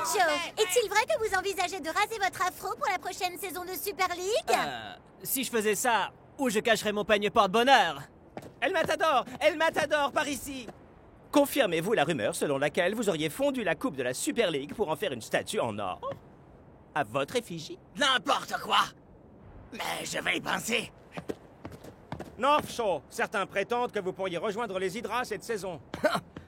Joe, est-il vrai que vous envisagez de raser votre afro pour la prochaine saison de Super League? Si je faisais ça, où je cacherais mon peigne porte-bonheur? El Matador, par ici! Confirmez-vous la rumeur selon laquelle vous auriez fondu la coupe de la Super League pour en faire une statue en or? À votre effigie? N'importe quoi! Mais je vais y penser. North Shore, certains prétendent que vous pourriez rejoindre les Hydras cette saison.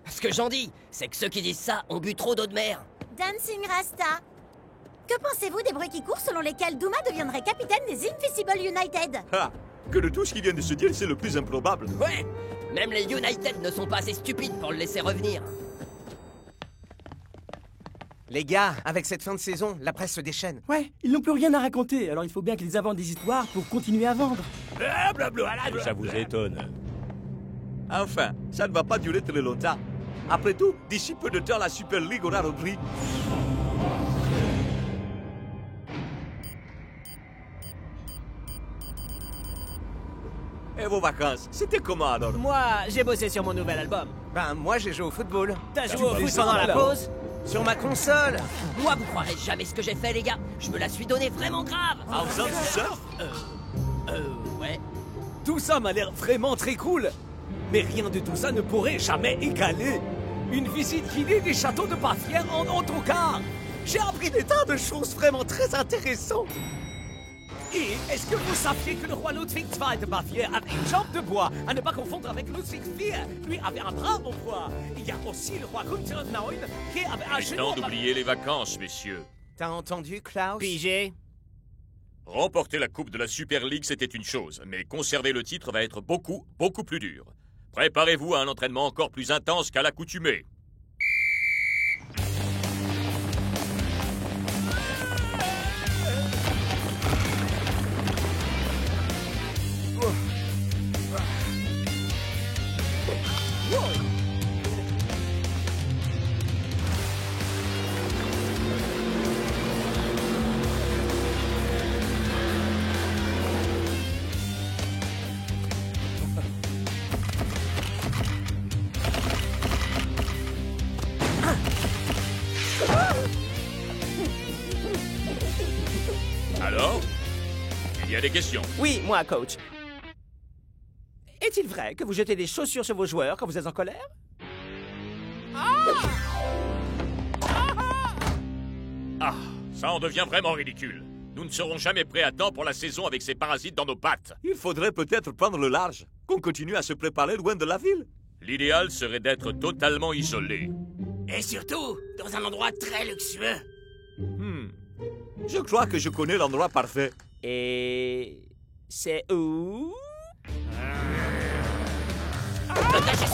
Ce que j'en dis, c'est que ceux qui disent ça ont bu trop d'eau de mer. Dancing Rasta. Que pensez-vous des bruits qui courent selon lesquels Douma deviendrait capitaine des Invisible United? Ah, que de tout ce qui vient de se dire, c'est le plus improbable. Ouais, même les United ne sont pas assez stupides pour le laisser revenir. Les gars, avec cette fin de saison, la presse se déchaîne. Ouais, ils n'ont plus rien à raconter, alors il faut bien qu'ils inventent des histoires pour continuer à vendre. Ça vous étonne? Enfin, ça ne va pas durer très longtemps. Après tout, d'ici peu de temps, la Super League aura repris. Et vos vacances, c'était comment alors? Moi, j'ai bossé sur mon nouvel album. Ben, moi j'ai joué au football. T'as joué au foot pendant la pause? Sur ma console. Moi, vous croirez jamais ce que j'ai fait, les gars. Je me la suis donnée vraiment grave. En faisant du surf? Ouais. Tout ça m'a l'air vraiment très cool. Mais rien de tout ça ne pourrait jamais égaler une visite guidée des châteaux de Bavière en autocar. J'ai appris des tas de choses vraiment très intéressantes. Et est-ce que vous saviez que le roi Ludwig II de Bavière avait une jambe de bois, à ne pas confondre avec Ludwig IV? Lui avait un bras en bois. Il y a aussi le roi Gunther IX qui avait un genou en Temps d'oublier les vacances, messieurs. T'as entendu, Klaus? Pigé? Remporter la Coupe de la Super League, c'était une chose, mais conserver le titre va être beaucoup plus dur. Préparez-vous à un entraînement encore plus intense qu'à l'accoutumée. Alors? Il y a des questions. Oui, moi, coach. Est-il vrai que vous jetez des chaussures sur vos joueurs quand vous êtes en colère? Ah, ça en devient vraiment ridicule. Nous ne serons jamais prêts à temps pour la saison avec ces parasites dans nos pattes. Il faudrait peut-être prendre le large, qu'on continue à se préparer loin de la ville. L'idéal serait d'être totalement isolé. Et surtout, dans un endroit très luxueux. Je crois que je connais l'endroit parfait. Et... c'est où?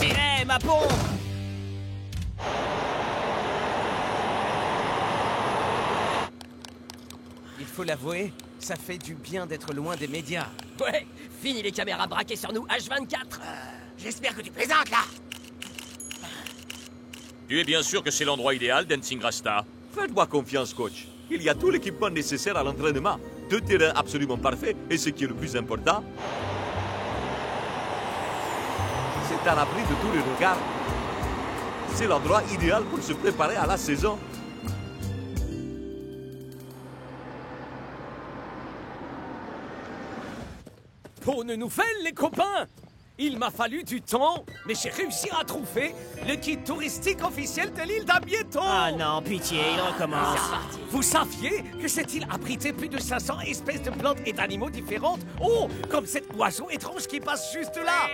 Hé, ma pompe! Il faut l'avouer, ça fait du bien d'être loin des médias. Ouais, fini les caméras braquées sur nous H24. J'espère que tu plaisantes, là. Tu es bien sûr que c'est l'endroit idéal, Dancing Rasta? Faites-moi confiance, coach. Il y a tout l'équipement nécessaire à l'entraînement. 2 terrains absolument parfaits, et ce qui est le plus important, c'est un abri de tous les regards. C'est l'endroit idéal pour se préparer à la saison. Bonne nouvelle, les copains! Il m'a fallu du temps, mais j'ai réussi à trouver le guide touristique officiel de l'île d'Amieto. Ah non, pitié, il recommence. Vous saviez que cette île abritait plus de 500 espèces de plantes et d'animaux différentes? Oh, comme cet oiseau étrange qui passe juste là!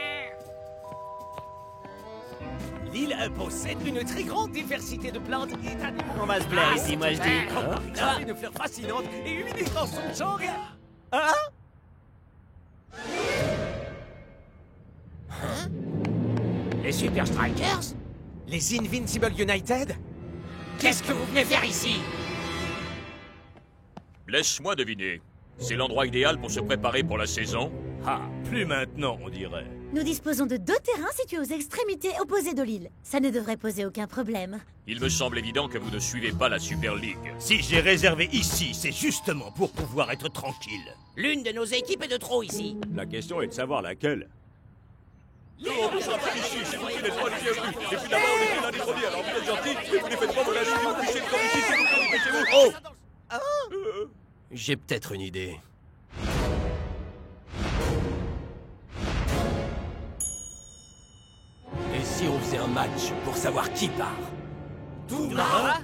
L'île possède une très grande diversité de plantes et d'animaux. On va se plaire ici, moi je dis. Une fleur fascinante et unique dans son genre. Hein? Les Super Strikers? Les Invincible United? Qu'est-ce que vous venez faire ici? Laisse-moi deviner. C'est l'endroit idéal pour se préparer pour la saison? Ah, plus maintenant, on dirait. Nous disposons de 2 terrains situés aux extrémités opposées de l'île. Ça ne devrait poser aucun problème. Il me semble évident que vous ne suivez pas la Super League. Si j'ai réservé ici, c'est justement pour pouvoir être tranquille. L'une de nos équipes est de trop ici. La question est de savoir laquelle. Non, vous sortez ici, s'il vous plaît, laissez-moi les bienvenus. Et puis d'abord, on était dans les premiers, alors vous êtes gentils, et vous ne faites pas mon ami, vous couchez comme ici, s'il vous plaît, dépêchez-vous. Oh J'ai peut-être une idée. Et si on faisait un match pour savoir qui part? Quoi?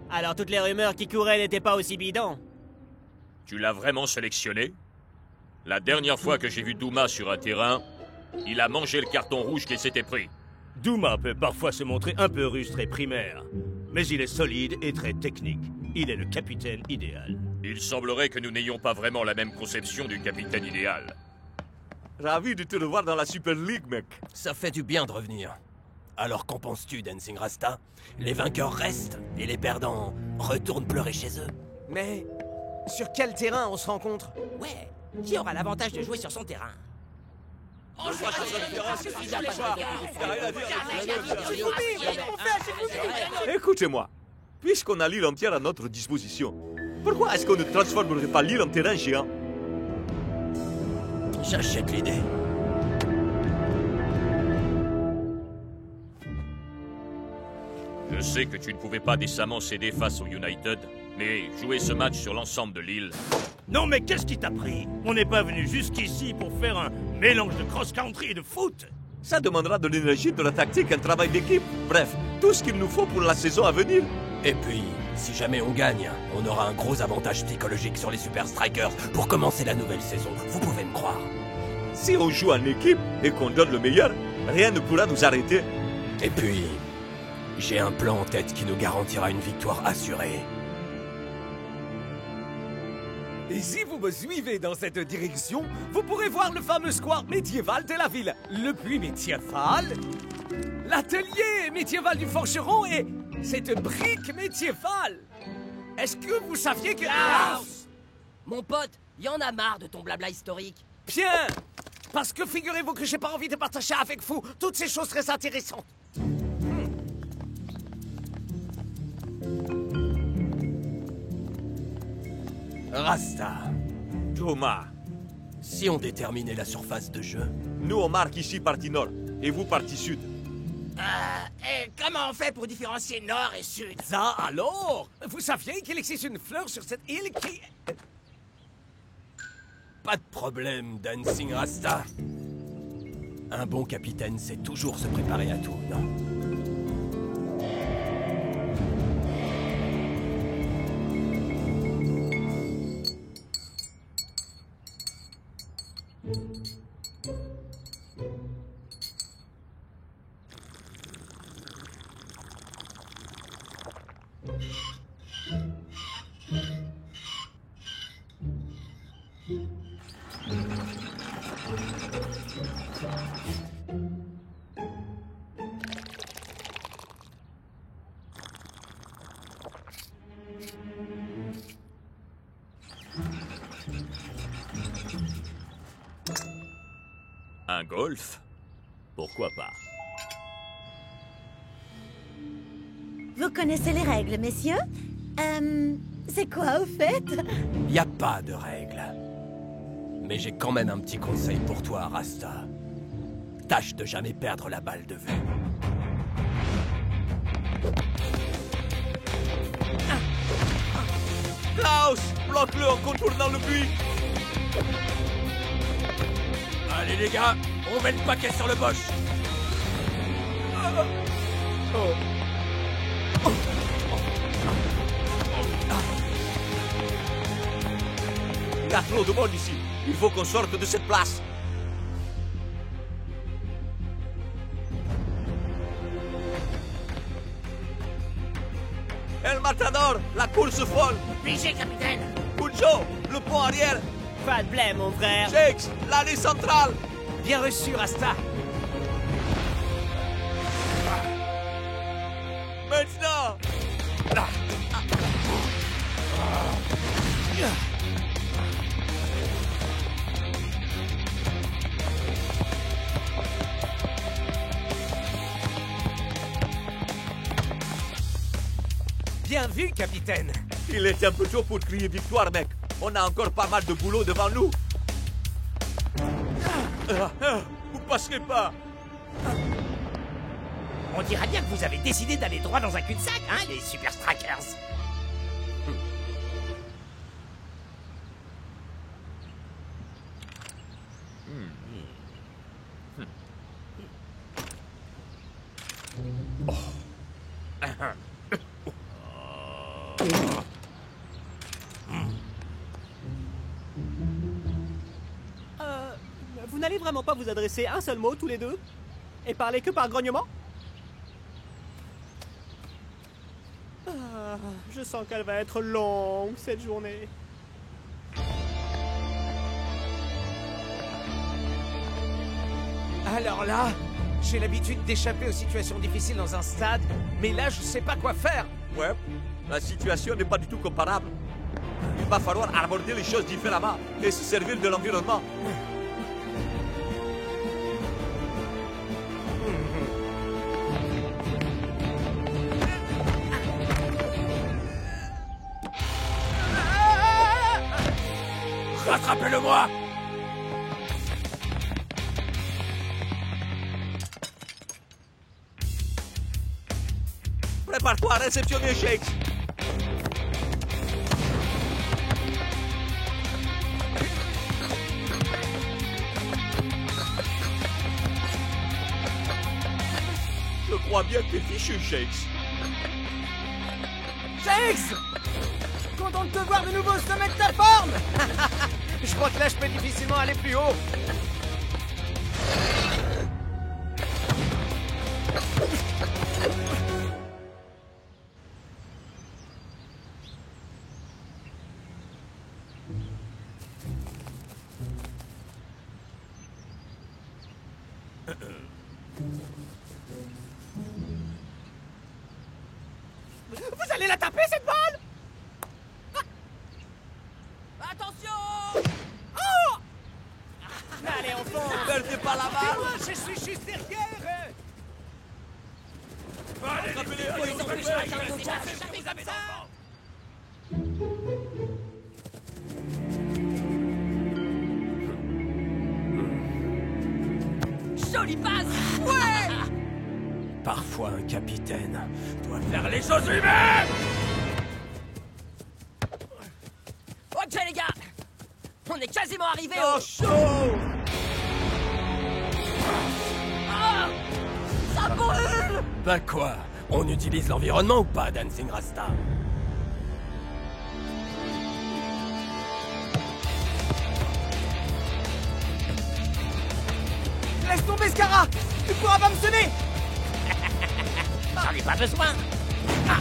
Alors toutes les rumeurs qui couraient n'étaient pas aussi bidons. Tu l'as vraiment sélectionné? La dernière fois que j'ai vu Douma sur un terrain, il a mangé le carton rouge qu'il s'était pris. Douma peut parfois se montrer un peu rustre et primaire, mais il est solide et très technique. Il est le capitaine idéal. Il semblerait que nous n'ayons pas vraiment la même conception du capitaine idéal. Ravi de te revoir dans la Super League, mec. Ça fait du bien de revenir. Alors qu'en penses-tu, Dancing Rasta? Les vainqueurs restent et les perdants retournent pleurer chez eux. Mais sur quel terrain on se rencontre? Ouais, qui aura l'avantage de jouer sur son terrain? Écoutez-moi, puisqu'on a l'île entière à notre disposition, pourquoi est-ce qu'on ne transformerait pas l'île en terrain géant? J'achète l'idée. Je sais que tu ne pouvais pas décemment céder face au United, mais jouer ce match sur l'ensemble de l'île... Non mais qu'est-ce qui t'a pris? On n'est pas venu jusqu'ici pour faire un mélange de cross-country et de foot. Ça demandera de l'énergie, de la tactique, un travail d'équipe. Bref, tout ce qu'il nous faut pour la saison à venir. Et puis, si jamais on gagne, on aura un gros avantage psychologique sur les Super Strikers pour commencer la nouvelle saison. Vous pouvez me croire. Si on joue en équipe et qu'on donne le meilleur, rien ne pourra nous arrêter. Et puis, j'ai un plan en tête qui nous garantira une victoire assurée. Et si vous me suivez dans cette direction, vous pourrez voir le fameux square médiéval de la ville, le puits médiéval, l'atelier médiéval du forgeron et cette brique médiévale. Est-ce que vous saviez que... Mon pote, y en a marre de ton blabla historique. Bien! Parce que figurez-vous que j'ai pas envie de partager avec vous toutes ces choses très intéressantes. Rasta, Thomas, si on déterminait la surface de jeu... nous on marque ici partie nord, et vous partie sud. Et comment on fait pour différencier nord et sud? Ça alors? Vous saviez qu'il existe une fleur sur cette île qui... Pas de problème, Dancing Rasta. Un bon capitaine sait toujours se préparer à tout, non? Un golf? Pourquoi pas? Vous connaissez les règles, messieurs? C'est quoi, au fait? Y a pas de règles. Mais j'ai quand même un petit conseil pour toi, Rasta. Tâche de jamais perdre la balle de vue. Klaus, bloque-le en contournant le puits. Allez les gars, on met le paquet sur le bosch. Il y a trop de monde ici. Il faut qu'on sorte de cette place. El Matador, la course folle. Pigé, capitaine. Pujo, le pont arrière. Pas de blême, mon frère. Jakes, l'allée centrale. Bien reçu, Rasta. Maintenant. Bien vu, capitaine. Il est un peu tôt pour crier victoire, mec. On a encore pas mal de boulot devant nous. Vous passerez pas. On dirait bien que vous avez décidé d'aller droit dans un cul-de-sac, hein, les Super Strikers. Vous n'allez vraiment pas vous adresser un seul mot tous les deux? Et parler que par grognement? Je sens qu'elle va être longue cette journée. Alors là, j'ai l'habitude d'échapper aux situations difficiles dans un stade, mais là, je sais pas quoi faire. Ouais, la situation n'est pas du tout comparable. Il va falloir aborder les choses différemment et se servir de l'environnement. Rattrapez-le-moi! Prépare-toi à réceptionner Shakes. Je crois bien que t'es fichu, Shakes. Shakes! Content de te voir de nouveau au sommet de ta forme! Je crois que là, je peux difficilement aller plus haut. Vous allez la taper, cette balle? Attention! Oh! Allez, on fonce! Perdez pas la balle! Moi, je suis juste derrière! Jolie passe! Ouais! Parfois, un capitaine doit Faire les choses lui-même! Ok, les gars! On est quasiment arrivé Oh, au... chaud! Ah! Ça brûle! Bah quoi? On utilise l'environnement ou pas, Dancing Rasta? Laisse tomber, Scara! Tu pourras pas me semer! J'en ai pas besoin! Ah.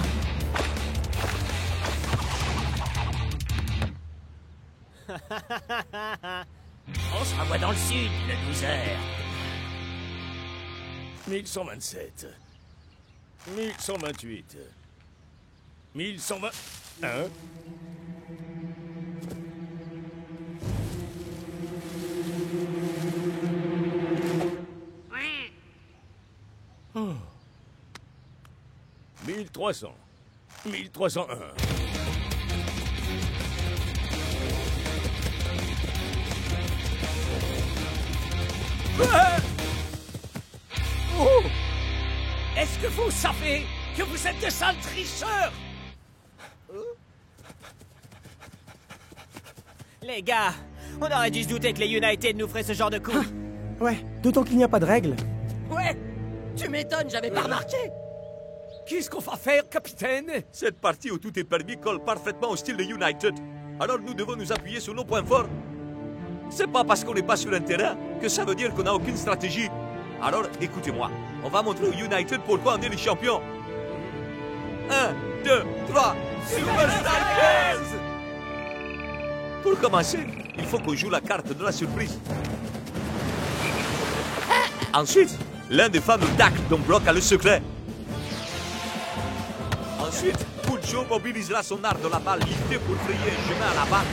On se revoit dans le sud, le loser! 1127. 1128. 1121. Oh. 1300. 1301. Oh! Est-ce que vous savez que vous êtes des sales tricheurs? Les gars, on aurait dû se douter que les United nous feraient ce genre de coup. Ouais, d'autant qu'il n'y a pas de règles. Ouais! Tu m'étonnes, j'avais pas remarqué! Qu'est-ce qu'on va faire, capitaine? Cette partie où tout est permis colle parfaitement au style de United. Alors nous devons nous appuyer sur nos points forts. C'est pas parce qu'on n'est pas sur un terrain que ça veut dire qu'on n'a aucune stratégie. Alors écoutez-moi, on va montrer aux United pourquoi on est les champions. 1, 2, 3, Super Strikers! Pour commencer, il faut qu'on joue la carte de la surprise. Ensuite, l'un des fameux tacles dont Brock a le secret. Ensuite, Pujo mobilisera son art de la balle liftée pour frayer un chemin à la balle.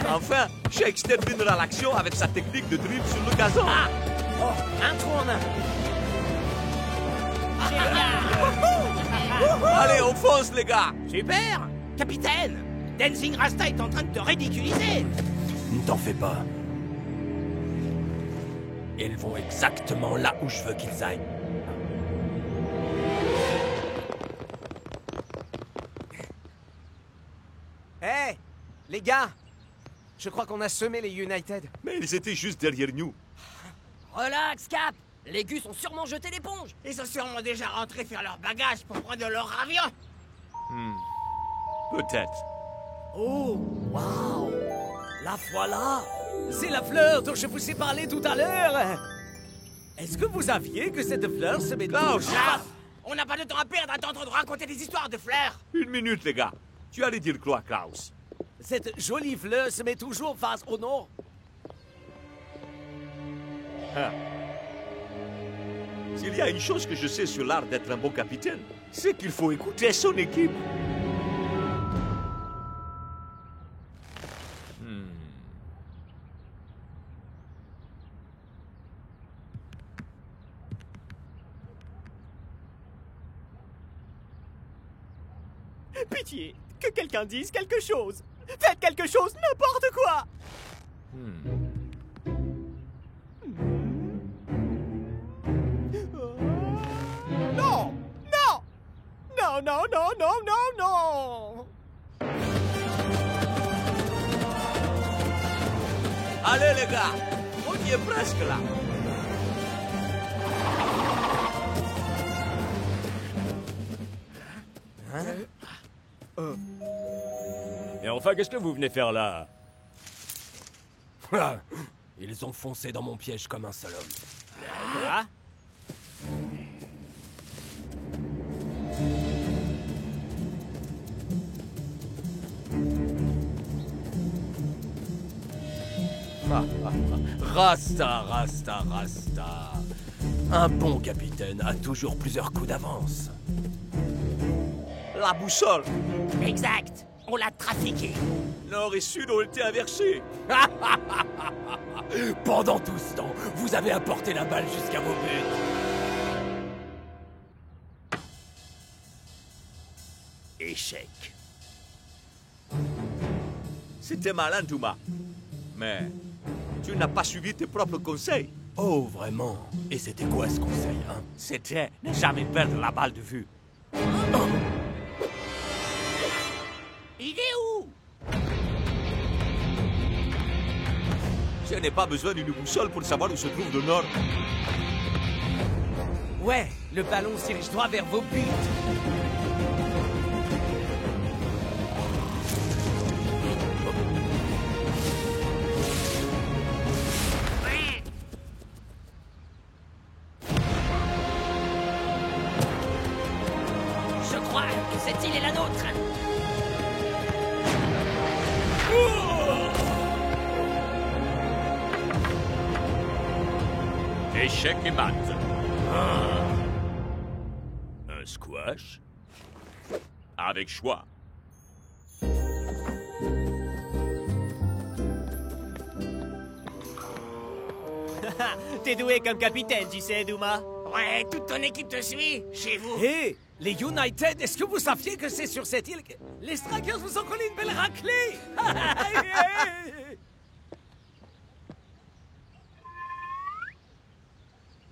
Enfin, Shakes terminera l'action avec sa technique de dribble sur le gazon. Ah! Oh, un trou en un! Allez, on fonce, les gars! Super! Capitaine! Dancing Rasta est en train de te ridiculiser! Ne t'en fais pas. Et ils vont exactement là où je veux qu'ils aillent. Hé, les gars! Je crois qu'on a semé les United. Mais ils étaient juste derrière nous. Relax, Cap. Les Gus ont sûrement jeté l'éponge. Ils sont sûrement déjà rentrés faire leurs bagages pour prendre leur avion. Peut-être. Oh, waouh! La voilà! C'est la fleur dont je vous ai parlé tout à l'heure! Est-ce que vous saviez que cette fleur se met Klaus! On n'a pas de temps à perdre à t'entendre raconter des histoires de fleurs. Une minute, les gars. Tu allais dire quoi, Klaus? Cette jolie fleur se met toujours face au nord. S'il y a une chose que je sais sur l'art d'être un bon capitaine, c'est qu'il faut écouter son équipe. Pitié, que quelqu'un dise quelque chose. Faites quelque chose, n'importe quoi. Non, non, non, non, non, non, non, non. Allez, les gars, on y est presque là. Et enfin, qu'est-ce que vous venez faire là? Ils ont foncé dans mon piège comme un seul homme. Quoi? Rasta, Rasta, Rasta. Un bon capitaine a toujours plusieurs coups d'avance. La boussole. Exact. On l'a trafiqué. Nord et sud ont été inversés. Pendant tout ce temps, vous avez apporté la balle jusqu'à vos buts. Échec. C'était malin, Thomas. Mais tu n'as pas suivi tes propres conseils. Oh, vraiment? Et c'était quoi ce conseil, hein? C'était ne jamais perdre la balle de vue. Il est où? Je n'ai pas besoin d'une boussole pour savoir où se trouve le nord. Ouais, le ballon se dirige droit vers vos buts. Je crois que cette île est la nôtre. Échec et mat. Un squash? Avec choix. T'es doué comme capitaine, tu sais, Douma. Ouais, toute ton équipe te suit, chez vous. Hé, les United, est-ce que vous saviez que c'est sur cette île que les Strikers vous ont collé une belle raclée?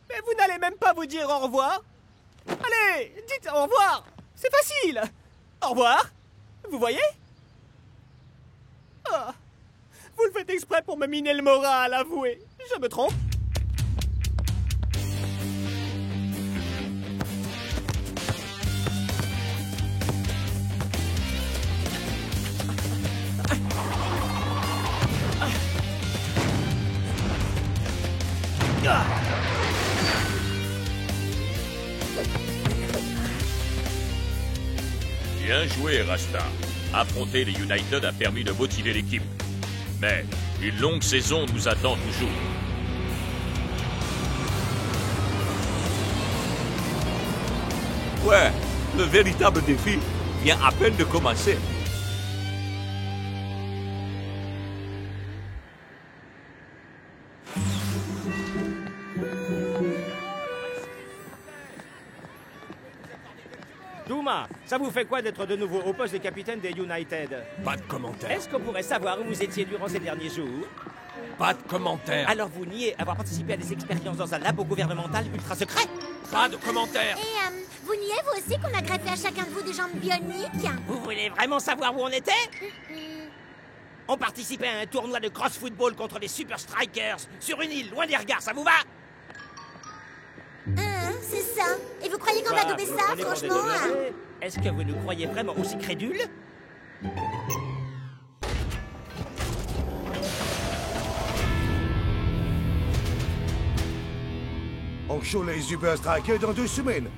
Mais vous n'allez même pas vous dire au revoir? Allez, dites au revoir. C'est facile. Au revoir. Vous voyez? Ah, vous le faites exprès pour me miner le moral, avouez. Je me trompe? Bien joué, Rasta. Affronter les United a permis de motiver l'équipe. Mais une longue saison nous attend toujours. Ouais, le véritable défi vient à peine de commencer. Douma, ça vous fait quoi d'être de nouveau au poste de capitaine des United? Pas de commentaire. Est-ce qu'on pourrait savoir où vous étiez durant ces derniers jours? Pas de commentaires. Alors vous niez avoir participé à des expériences dans un labo gouvernemental ultra secret? Pas de commentaires. Et, vous niez, vous aussi, qu'on a greffé à chacun de vous des jambes bioniques? Vous voulez vraiment savoir où on était? On participait à un tournoi de cross-football contre les Super Strikers, sur une île, loin des regards, ça vous va? C'est ça. Et vous croyez qu'on va doper ça, franchement? Est-ce que vous nous croyez vraiment aussi crédules? On show les Super Strikers dans 2 semaines.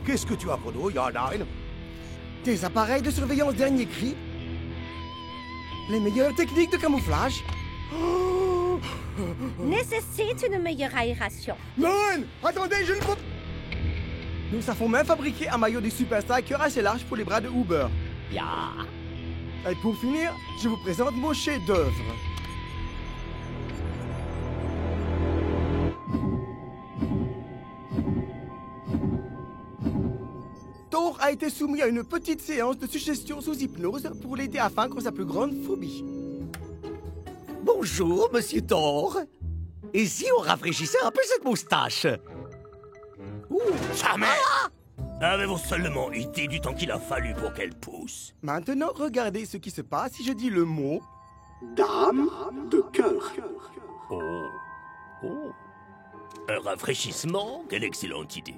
Qu'est-ce que tu as pour nous, Yarnine? Des appareils de surveillance dernier cri. Les meilleures techniques de camouflage. Nécessite une meilleure aération. Non! Attendez, je ne peux... Nous savons même fabriquer un maillot des Super Strikers assez large pour les bras de Uber. Et pour finir, je vous présente mon chef-d'œuvre. Thor a été soumis à une petite séance de suggestion sous hypnose pour l'aider à vaincre sa plus grande phobie. Bonjour, monsieur Thor. Et si on rafraîchissait un peu cette moustache? Jamais! Avez-vous seulement idée du temps qu'il a fallu pour qu'elle pousse? Maintenant, regardez ce qui se passe si je dis le mot... Dame de cœur. Un rafraîchissement? Quelle excellente idée.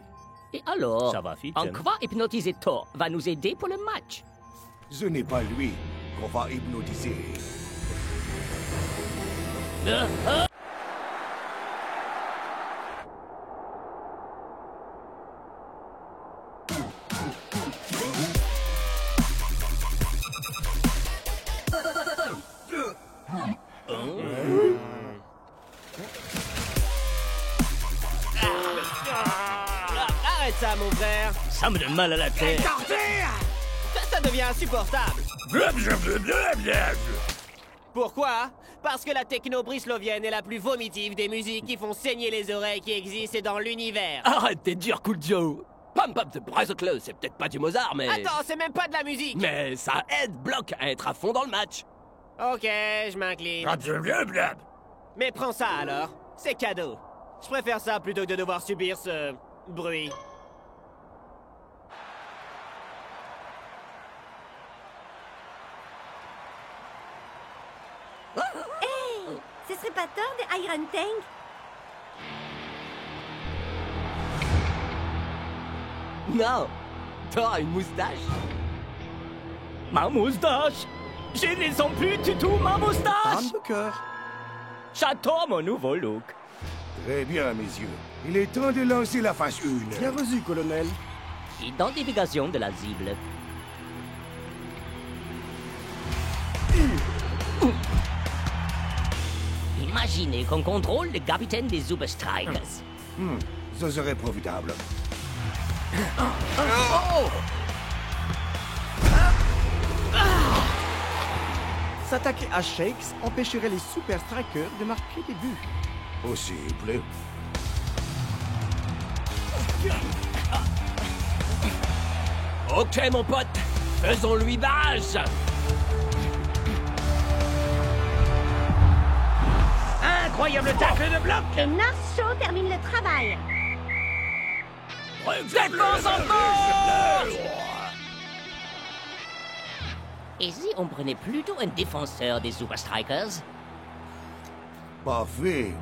Et alors, Ça va, Fitch? en quoi hypnotiser Thor va nous aider pour le match? Ce n'est pas lui qu'on va hypnotiser. Arrête ça, mon frère! Ça me donne mal à la tête. Ça devient insupportable! Pourquoi? Parce que la techno-brislovienne est la plus vomitive des musiques qui font saigner les oreilles qui existent dans l'univers. Arrête tes durs, Cool Joe. Pump Up the Bicycle, c'est peut-être pas du Mozart, mais... Attends, c'est même pas de la musique! Mais ça aide Block à être à fond dans le match. Ok, je m'incline. Mais prends ça alors, c'est cadeau. Je préfère ça plutôt que de devoir subir ce bruit. Ce serait pas Thor des Iron Tank? Non, Thor a une moustache. Ma moustache! Je ne sens plus du tout ma moustache! Dame de cœur. J'adore mon nouveau look. Très bien, messieurs. Il est temps de lancer la phase 1. Bien reçu, colonel. Identification de la cible. Imaginez qu'on contrôle le capitaine des Super Strikers. Ce serait profitable. S'attaquer à Shakes empêcherait les Super Strikers de marquer des buts. Possible. Ok, mon pote, faisons-lui barrage. Incroyable tacle de bloc! Et North Show termine le travail. Défense en force. Et si on prenait plutôt un défenseur des Super Strikers? Parfait.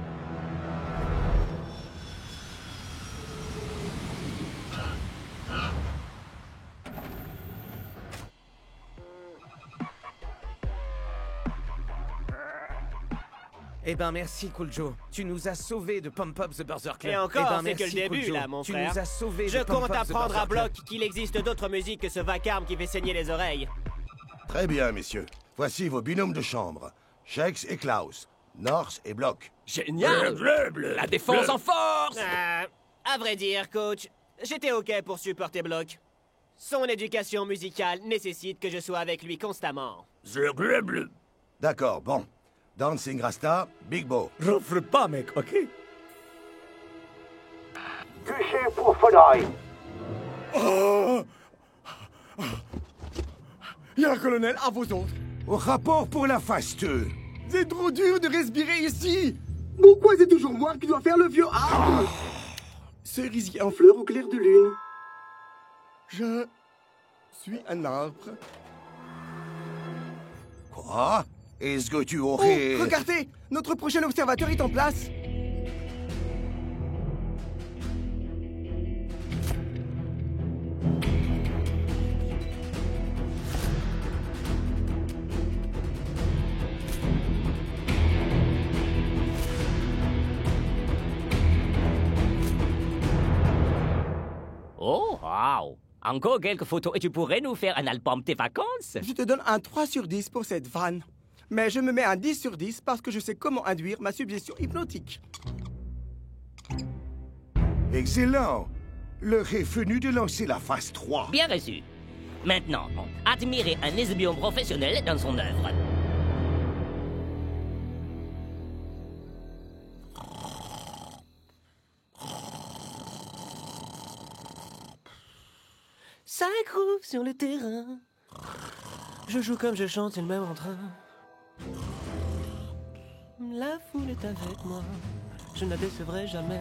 Eh ben merci, Cool Joe. Tu nous as sauvés de Pump Up the Burger Club. Et encore, Eh ben, c'est que le merci, Cool début, Joe. là, mon tu frère. nous as sauvés Je de Pump compte Up the apprendre à Burger Block qu'il existe d'autres musiques que ce vacarme qui fait saigner les oreilles. Très bien, messieurs. Voici vos binômes de chambre. Shakes et Klaus. North et Block. Génial. La défense en force. À vrai dire, coach, j'étais ok pour supporter Block. Son éducation musicale nécessite que je sois avec lui constamment. D'accord, bon. Dancing Rasta, Big Bo. J'offre pas, mec, ok? Touché pour Fonoy. Bien, colonel, à vos autres. Au rapport pour la phase 2. C'est trop dur de respirer ici. Pourquoi c'est toujours moi qui dois faire le vieux arbre? Cerisier en fleurs au clair de lune. Je suis un arbre. Quoi? Est-ce que tu aurais... Oh, regardez! Notre prochain observateur est en place. Oh, wow! Encore quelques photos et tu pourrais nous faire un album tes vacances? Je te donne un 3 sur 10 pour cette vanne. Mais je me mets un 10 sur 10 parce que je sais comment induire ma suggestion hypnotique. Excellent. L'heure est venue de lancer la phase 3. Bien reçu. Maintenant, admirez un espion professionnel dans son œuvre. Ça groove sur le terrain. Je joue comme je chante, c'est le même entrain. La foule est avec moi. Je ne la décevrai jamais.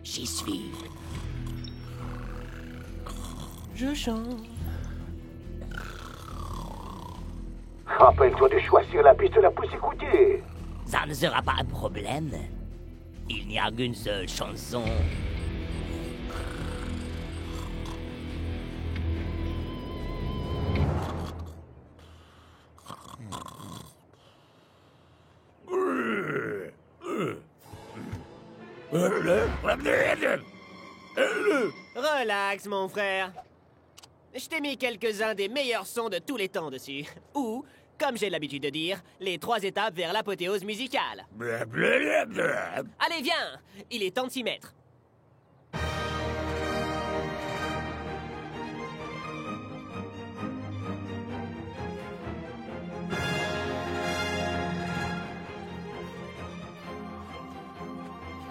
J'y suis. Je chante. Rappelle-toi de choisir la piste la plus écoutée. Ça ne sera pas un problème. Il n'y a qu'une seule chanson. Relax, mon frère. Je t'ai mis quelques-uns des meilleurs sons de tous les temps dessus. Ou, comme j'ai l'habitude de dire, les 3 étapes vers l'apothéose musicale. Allez, viens! Il est temps de s'y mettre.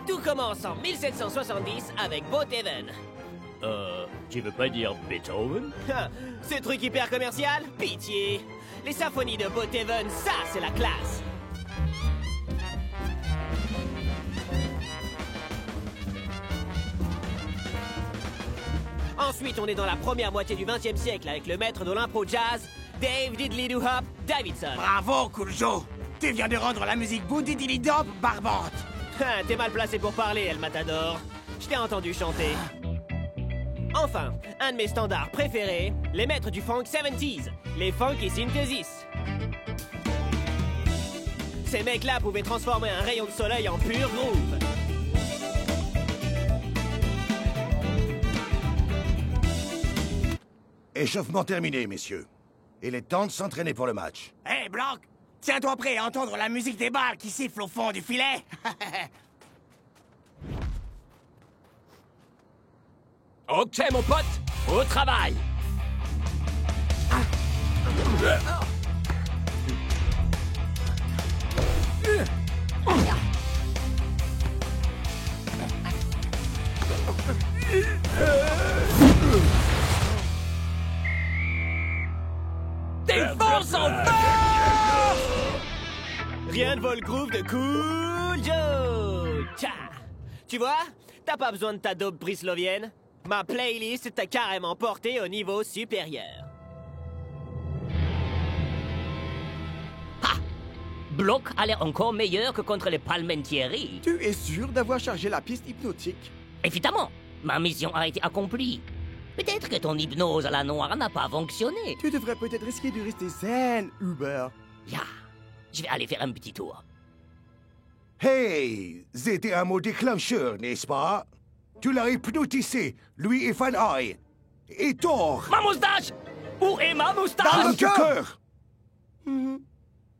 Tout commence en 1770 avec Beethoven. Tu veux pas dire Beethoven? Ce truc hyper commercial? Pitié! Les symphonies de Beethoven, ça, c'est la classe! Ensuite, on est dans la première moitié du XXe siècle avec le maître de l'impro jazz, Dave Diddley-Doo-Hop Davidson. Bravo, Cooljo! Tu viens de rendre la musique boudidilidop barbante! T'es mal placé pour parler, El Matador. Je t'ai entendu chanter. Enfin, un de mes standards préférés, les maîtres du funk 70s, les Funky Synthesis. Ces mecs-là pouvaient transformer un rayon de soleil en pur groove. Échauffement terminé, messieurs. Il est temps de s'entraîner pour le match. Hé, Blanc! Tiens-toi prêt à entendre la musique des balles qui sifflent au fond du filet! Ok, mon pote, au travail! Des forces en force! Rien ne vaut le groove de Cool Joe! Tcha! Tu vois, t'as pas besoin de ta dope brislovienne. Ma playlist t'a carrément porté au niveau supérieur. Ha! Block a l'air encore meilleur que contre les Palmentieri. Tu es sûr d'avoir chargé la piste hypnotique? Évidemment, ma mission a été accomplie. Peut-être que ton hypnose à la noire n'a pas fonctionné. Tu devrais peut-être risquer de rester zen, Uber. Ya, je vais aller faire un petit tour. Hey, c'était un mot déclencheur, n'est-ce pas? Tu l'as hypnotisé, lui et Van High. Et Thor. Ma moustache! Où est ma moustache? Dans ton cœur.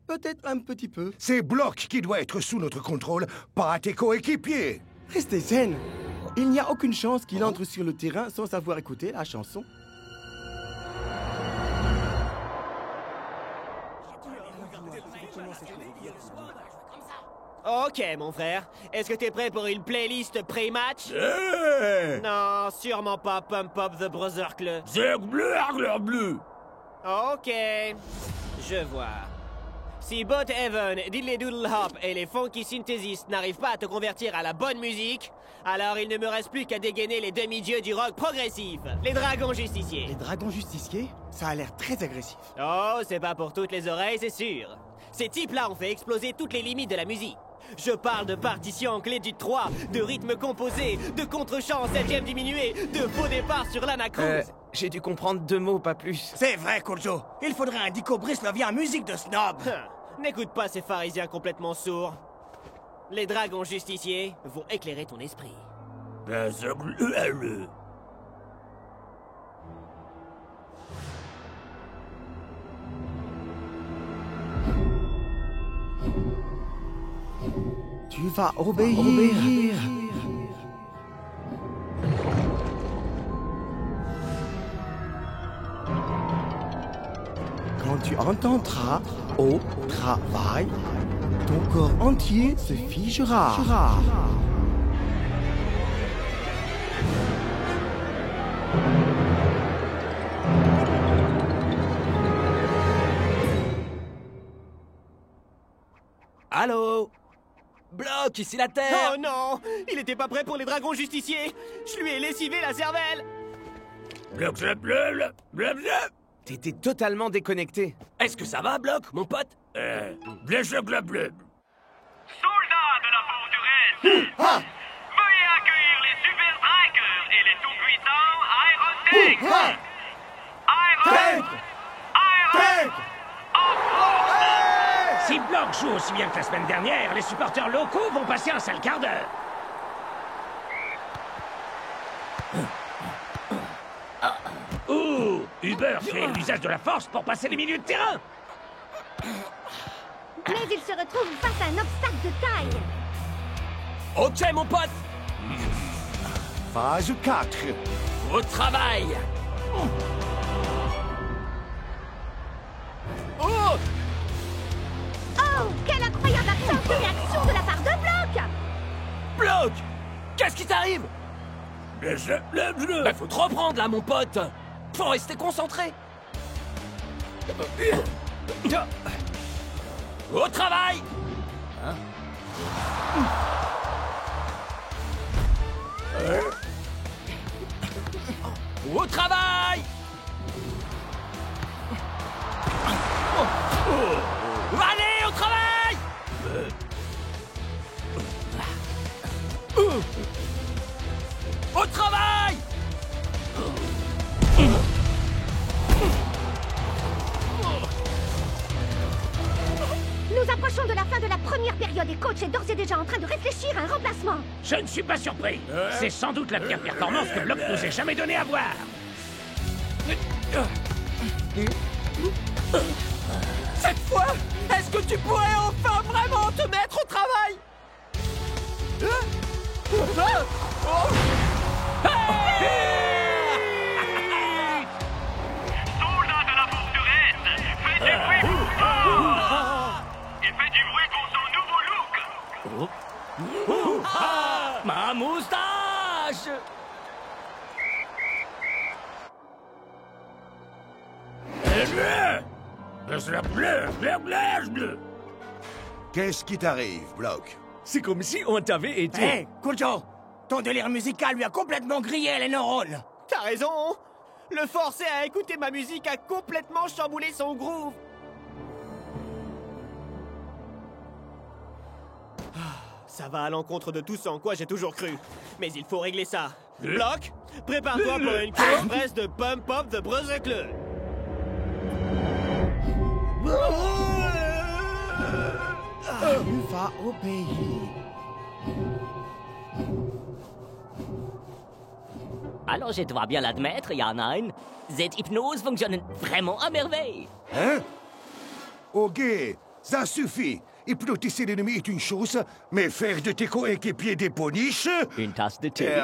Peut-être un petit peu. C'est Block qui doit être sous notre contrôle, pas tes coéquipiers. Restez zen. Il n'y a aucune chance qu'il entre sur le terrain sans savoir écouter la chanson. Ok, mon frère. Est-ce que t'es prêt pour une playlist pré-match? Non, sûrement pas Pump Up the Brother Club. C'est bleu, bleu. Ok, je vois. Si Bot Heaven, Diddly Doodle Hop et les funky synthésistes n'arrivent pas à te convertir à la bonne musique, alors il ne me reste plus qu'à dégainer les demi-dieux du rock progressif, les dragons justiciers. Les dragons justiciers? Ça a l'air très agressif. Oh, c'est pas pour toutes les oreilles, c'est sûr. Ces types-là ont fait exploser toutes les limites de la musique. Je parle de partitions en clé du 3, de rythmes composés, de contre-chants en 7e diminué, de faux départs sur l'anacrose. J'ai dû comprendre 2 mots, pas plus. C'est vrai, Kojo. Il faudrait un Dico Brislovien musique de snob. N'écoute pas ces pharisiens complètement sourds. Les dragons justiciers vont éclairer ton esprit. Tu vas obéir. Quand tu entendras au travail, ton corps entier se figera. Allô? Bloc, ici la Terre! Oh non! Il était pas prêt pour les dragons justiciers! Je lui ai lessivé la cervelle! T'étais totalement déconnecté. Est-ce que ça va, Bloc, mon pote? Soldats de la forteresse, veuillez accueillir les super trackers et les tout-puissants Iron Tank. Si Block joue aussi bien que la semaine dernière, les supporters locaux vont passer un sale quart d'heure. Ouh, Uber fait l'usage de la force pour passer les milieux de terrain. Mais il se retrouve face à un obstacle de taille. Ok, mon pote. Phase 4. Au travail. Oh, quelle incroyable absence de réaction de la part de Block. Bloc! Qu'est-ce qui t'arrive? Bah, faut te reprendre là, mon pote. Faut rester concentré. Au travail! Au travail! Allez, au travail! Au travail! Nous approchons de la fin de la première période et coach est d'ores et déjà en train de réfléchir à un remplacement. Je ne suis pas surpris. C'est sans doute la pire performance que Block nous ait jamais donnée à voir. Cette fois, est-ce que tu pourrais enfin vraiment te mettre au travail? Soldats de la forteresse, faites du bruit pour Thor. Et faites du bruit pour son nouveau look. Ma moustache! Qu'est-ce qui t'arrive, Block? C'est comme si on t'avait été... Hé, Kojo, ton délire musical lui a complètement grillé les neurones. T'as raison! Le forcer à écouter ma musique a complètement chamboulé son groove! Ça va à l'encontre de tout ce en quoi j'ai toujours cru. Mais il faut régler ça. Block, prépare-toi pour une course presse de Pump Up the Brother. Tu vas obéir. Alors je dois bien l'admettre, Jan, cette hypnose fonctionne vraiment à merveille. Hein? Ok, ça suffit. Hypnotiser l'ennemi est une chose, mais faire de tes coéquipiers des poniches... Une tasse de thé.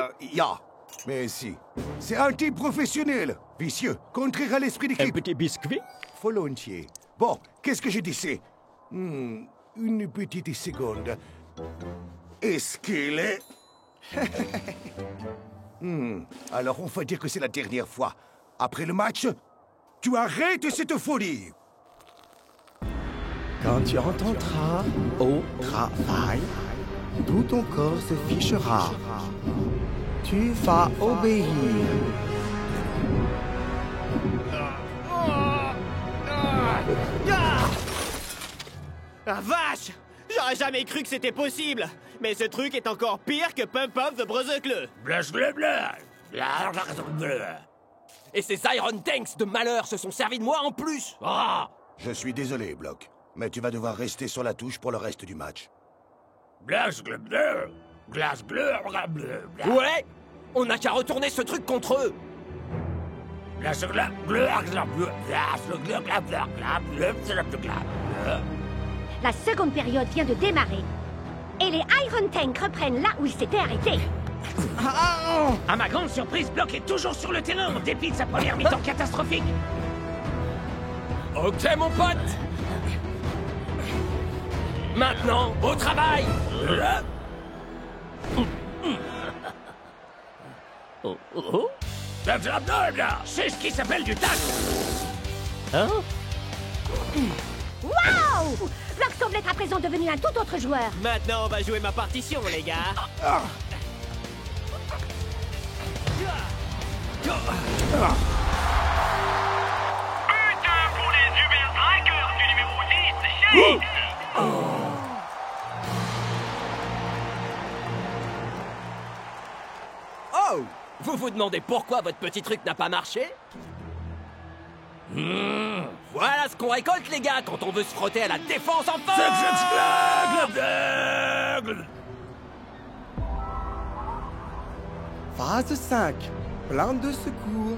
Mais si. C'est anti-professionnel, vicieux, contraire à l'esprit d'équipe. Un petit biscuit? Volontiers. Bon, qu'est-ce que je disais? Une petite seconde. Est-ce qu'il est... Alors on va dire que c'est la dernière fois. Après le match, tu arrêtes cette folie. Quand tu entendras au travail, tout ton corps se fichera. Tu vas obéir. Ah vache! J'aurais jamais cru que c'était possible! Mais ce truc est encore pire que Pump Up the Brotherclub! Et ces Iron Tanks de malheur se sont servis de moi en plus. Ah! Je suis désolé, Block, mais tu vas devoir rester sur la touche pour le reste du match. Ouais! On n'a qu'à retourner ce truc contre eux. La seconde période vient de démarrer. Et les Iron Tanks reprennent là où ils s'étaient arrêtés. À ma grande surprise, Block est toujours sur le terrain en dépit de sa première mi-temps catastrophique. Ok, mon pote. Maintenant, au travail. C'est ce qui s'appelle du tact. Hein? Waouh! Block semble être à présent devenu un tout autre joueur. Maintenant, on va jouer ma partition, les gars. Putain pour les Uber Trackers du numéro 10, Shake! Oh! Vous vous demandez pourquoi votre petit truc n'a pas marché? Voilà ce qu'on récolte, les gars, quand on veut se frotter à la défense en force! Phase 5. Plan de secours.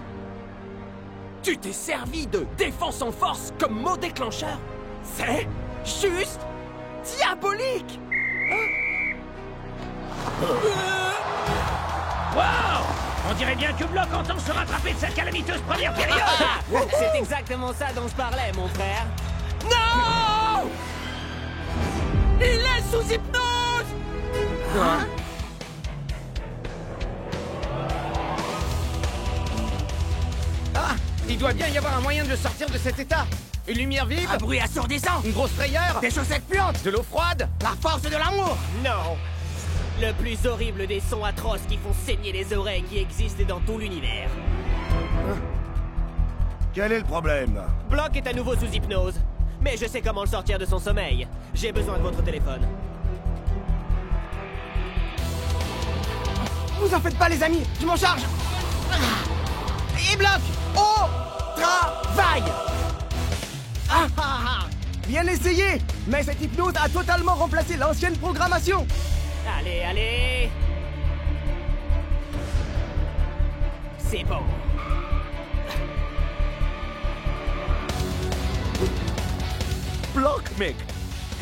Tu t'es servi de défense en force comme mot déclencheur? C'est juste diabolique! Wow! On dirait bien que Block entend se rattraper de sa calamiteuse première période. C'est exactement ça dont je parlais, mon frère. Non! Il est sous hypnose! Hein? Ah! Il doit bien y avoir un moyen de le sortir de cet état. Une lumière vive. Un bruit assourdissant. Une grosse frayeur. Des chaussettes puantes. De l'eau froide. La force de l'amour. Non. Le plus horrible des sons atroces qui font saigner les oreilles qui existent dans tout l'univers. Quel est le problème? Block est à nouveau sous hypnose. Mais je sais comment le sortir de son sommeil. J'ai besoin de votre téléphone. Vous en faites pas, les amis. Je m'en charge. Et Block au travail. Bien essayé. Mais cette hypnose a totalement remplacé l'ancienne programmation. Allez, allez. C'est bon. Block, mec.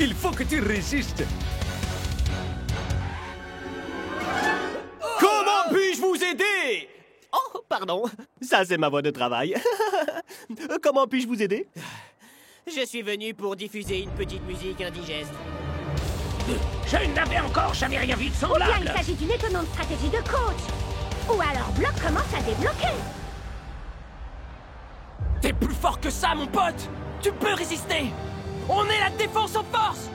Il faut que tu résistes. Comment puis-je vous aider? Oh, pardon. Ça, c'est ma voix de travail. Comment puis-je vous aider? Je suis venu pour diffuser une petite musique indigeste. Je n'avais encore jamais rien vu de Ou bien semblable. il s'agit d'une étonnante stratégie de coach. Ou alors Block commence à débloquer. T'es plus fort que ça, mon pote! Tu peux résister! On est la défense en force!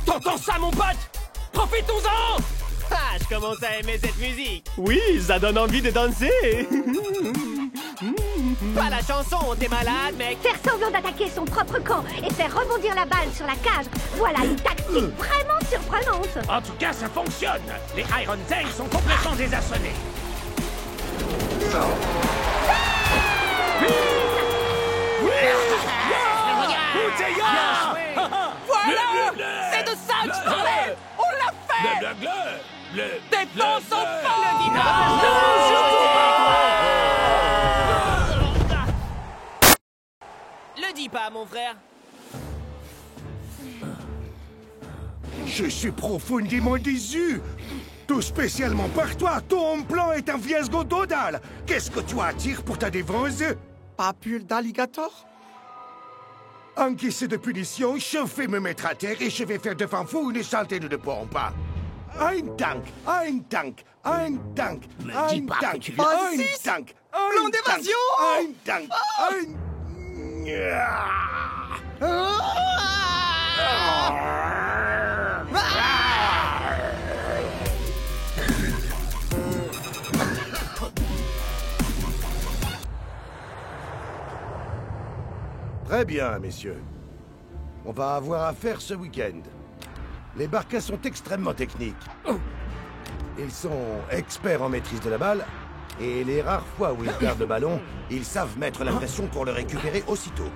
T'entends ça, mon pote? Profitons-en! Ah, je commence à aimer cette musique. Oui, ça donne envie de danser. Pas la chanson, t'es malade, mec. Faire semblant d'attaquer son propre camp et faire rebondir la balle sur la cage, voilà une tactique vraiment surprenante. En tout cas, ça fonctionne. Les Iron Tanks sont complètement désarçonnés. Voilà! C'est de ça que je parlais! On l'a fait! Défense en Le dis pas, mon frère. Je suis profondément déçu. Tout spécialement par toi, ton plan est un fiasco total. Qu'est-ce que tu attires pour ta défense? Papule d'alligator? Encaissé de punition, je vais me mettre à terre et je vais faire de Fanfou une centaine de pompes. Un tank, un tank, un tank, Me dis un pas que tank, tu un l'as- tank, Plan d'évasion! un tank, Très bien, messieurs. On va avoir affaire ce week-end. Les Barcas sont extrêmement techniques. Ils sont experts en maîtrise de la balle, et les rares fois où ils perdent le ballon, ils savent mettre la pression pour le récupérer aussitôt.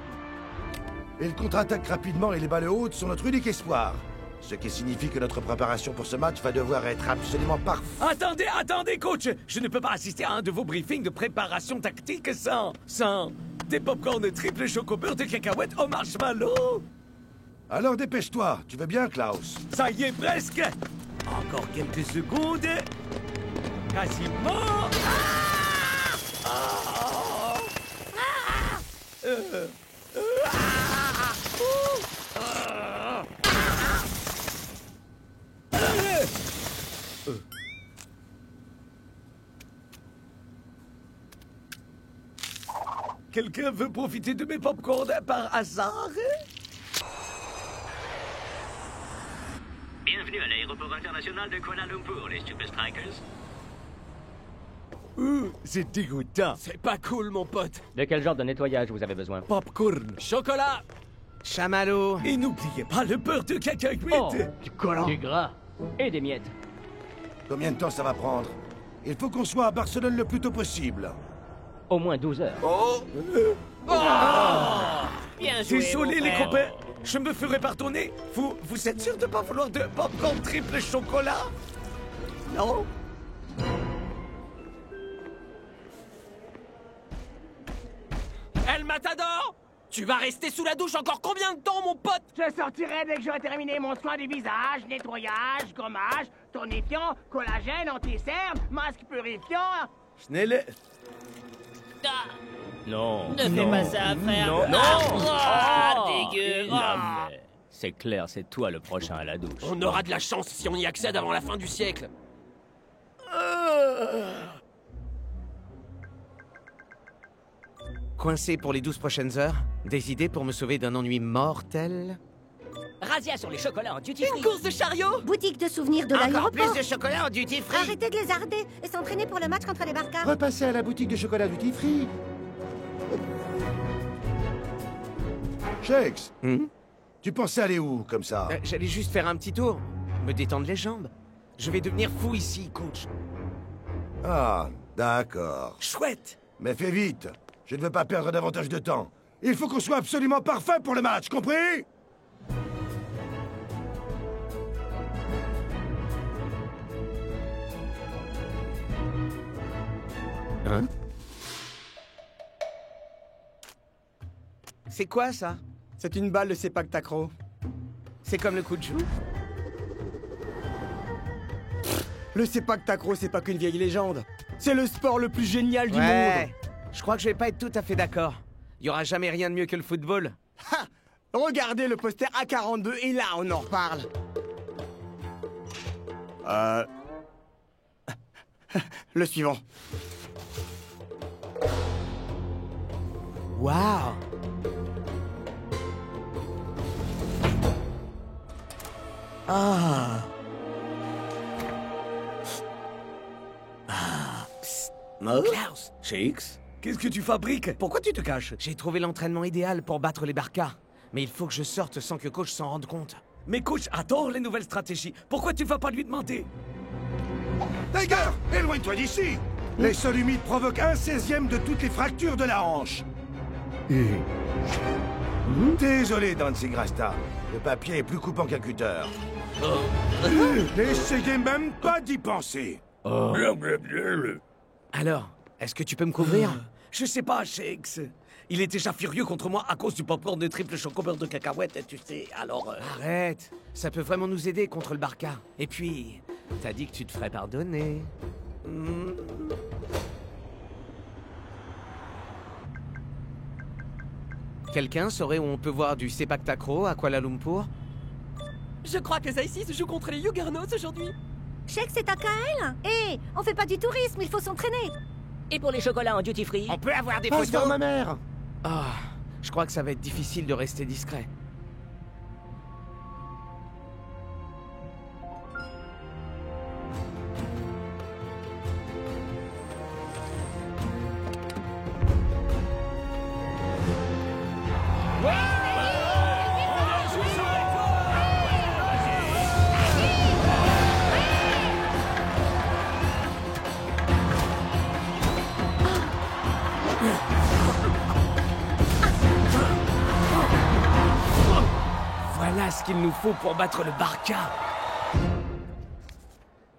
Ils contre-attaquent rapidement et les balles hautes sont notre unique espoir. Ce qui signifie que notre préparation pour ce match va devoir être absolument parfaite. Attendez, coach. Je ne peux pas assister à un de vos briefings de préparation tactique sans des pop-corn triple choco-beurre de cacahuètes au marshmallow. Alors dépêche-toi, tu veux bien, Klaus? Ça y est, presque. Encore quelques secondes. Quasiment. Quelqu'un veut profiter de mes pop-corn par hasard? Bienvenue à l'aéroport international de Kuala Lumpur, les Super Strikers. C'est dégoûtant. C'est pas cool, mon pote. De quel genre de nettoyage vous avez besoin? Popcorn. Chocolat. Chamallow. Et n'oubliez pas le beurre de cacahuète. Oh, du collant. Du gras. Et des miettes. Combien de temps ça va prendre? Il faut qu'on soit à Barcelone le plus tôt possible. Au moins 12 heures. Bien joué, Désolé, mon les frère. copains. Je me ferai pardonner. Vous êtes sûr de pas vouloir de popcorn triple chocolat? Non? El Matador! Tu vas rester sous la douche encore combien de temps, mon pote? Je sortirai dès que j'aurai terminé mon soin du visage, nettoyage, gommage, tonifiant, collagène, anti-cerne, masque purifiant. Schnelle. Non. Ne fais pas ça, frère. Non. Dégueu. Ah. C'est clair, c'est toi le prochain à la douche. On aura de la chance si on y accède avant la fin du siècle. Coincé pour les 12 prochaines heures? Des idées pour me sauver d'un ennui mortel? Razzia sur les chocolats en duty free. Une course de chariot? Boutique de souvenirs de Encore l'aéroport. plus de chocolat en duty free! Arrêtez de les arder et s'entraîner pour le match contre les Barcas. Repassez à la boutique de chocolat Duty Free. Shakes, tu pensais aller où, comme ça? J'allais juste faire un petit tour. Me détendre les jambes. Je vais devenir fou ici, coach. Ah, d'accord. Chouette. Mais fais vite. Je ne veux pas perdre davantage de temps. Il faut qu'on soit absolument parfait pour le match, compris? Hein? C'est quoi, ça? C'est une balle de Sepak Takraw. C'est comme le coup de joue? Le Sepak Takraw, c'est pas qu'une vieille légende. C'est le sport le plus génial du monde. Je crois que je vais pas être tout à fait d'accord. Il y aura jamais rien de mieux que le football. Ha! Regardez le poster A42 et là, on en reparle. Le suivant. Waouh! Ah! Klaus. Shakes. Qu'est-ce que tu fabriques? Pourquoi tu te caches? J'ai trouvé l'entraînement idéal pour battre les Barcas. Mais il faut que je sorte sans que coach s'en rende compte. Mais coach adore les nouvelles stratégies. Pourquoi tu vas pas lui demander? Tiger, éloigne-toi d'ici. Les sols humides provoquent 1/16e de toutes les fractures de la hanche. Désolé, Dancing Rasta. Le papier est plus coupant qu'un cutter. N'essayez même pas d'y penser. Alors, est-ce que tu peux me couvrir? Je sais pas, Shakes. Il est déjà furieux contre moi à cause du popcorn de triple chocobeurre de cacahuète, tu sais, alors... Arrête, ça peut vraiment nous aider contre le Barca. Et puis, t'as dit que tu te ferais pardonner. Quelqu'un saurait où on peut voir du sepak takraw à Kuala Lumpur? Je crois que Zaïssi se joue contre les Juggernaut aujourd'hui. Shex, c'est à KL. Hé, on fait pas du tourisme, il faut s'entraîner. Et pour les chocolats en duty free? On peut avoir des Passe photos? vers ma mère. Ah, je crois que ça va être difficile de rester discret. Voilà ce qu'il nous faut pour battre le Barca.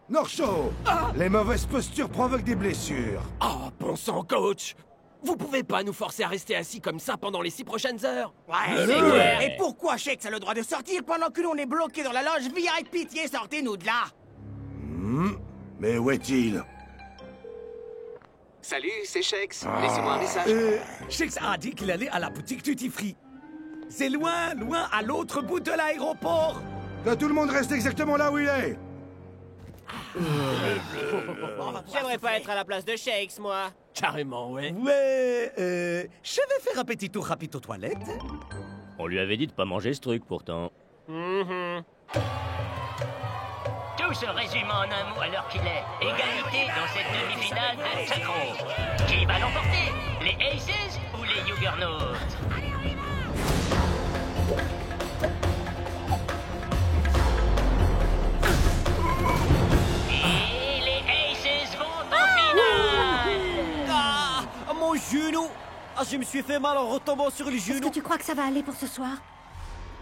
Norcho, les mauvaises postures provoquent des blessures. Oh, bon sang, coach! Vous pouvez pas nous forcer à rester assis comme ça pendant les 6 prochaines heures? Ouais, c'est clair. Et pourquoi Shex a le droit de sortir pendant que l'on est bloqué dans la loge VIP? Pitié, sortez-nous de là! Mais où est-il? Salut, c'est Shex. Laissez-moi un message. Shex a dit qu'il allait à la boutique duty free. C'est loin, loin, à l'autre bout de l'aéroport. Que tout le monde reste exactement là où il est. J'aimerais pas être à la place de Shakes, moi. Carrément, ouais. Ouais, je vais faire un petit tour rapide aux toilettes. On lui avait dit de pas manger ce truc, pourtant. Tout se résume en un mot à l'heure qu'il est. Égalité dans cette demi-finale de Sacro. Qui va l'emporter? Les Aces ou les Juggernauts? Et les Aces vont en finale. Ah, mon genou! Ah, je me suis fait mal en retombant sur le Est-ce genou. que tu crois que ça va aller pour ce soir?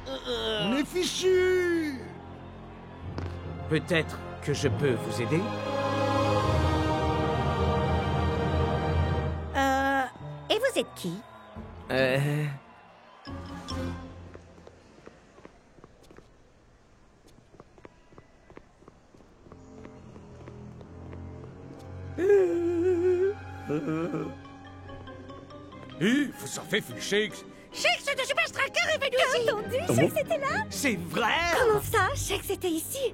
On est fichus. Peut-être que je peux vous aider? Et vous êtes qui? Vous avez vu Shex? Shex de Super Striker est venu ici! Entendu, Shex était là? C'est vrai? Comment ça? Shex était ici?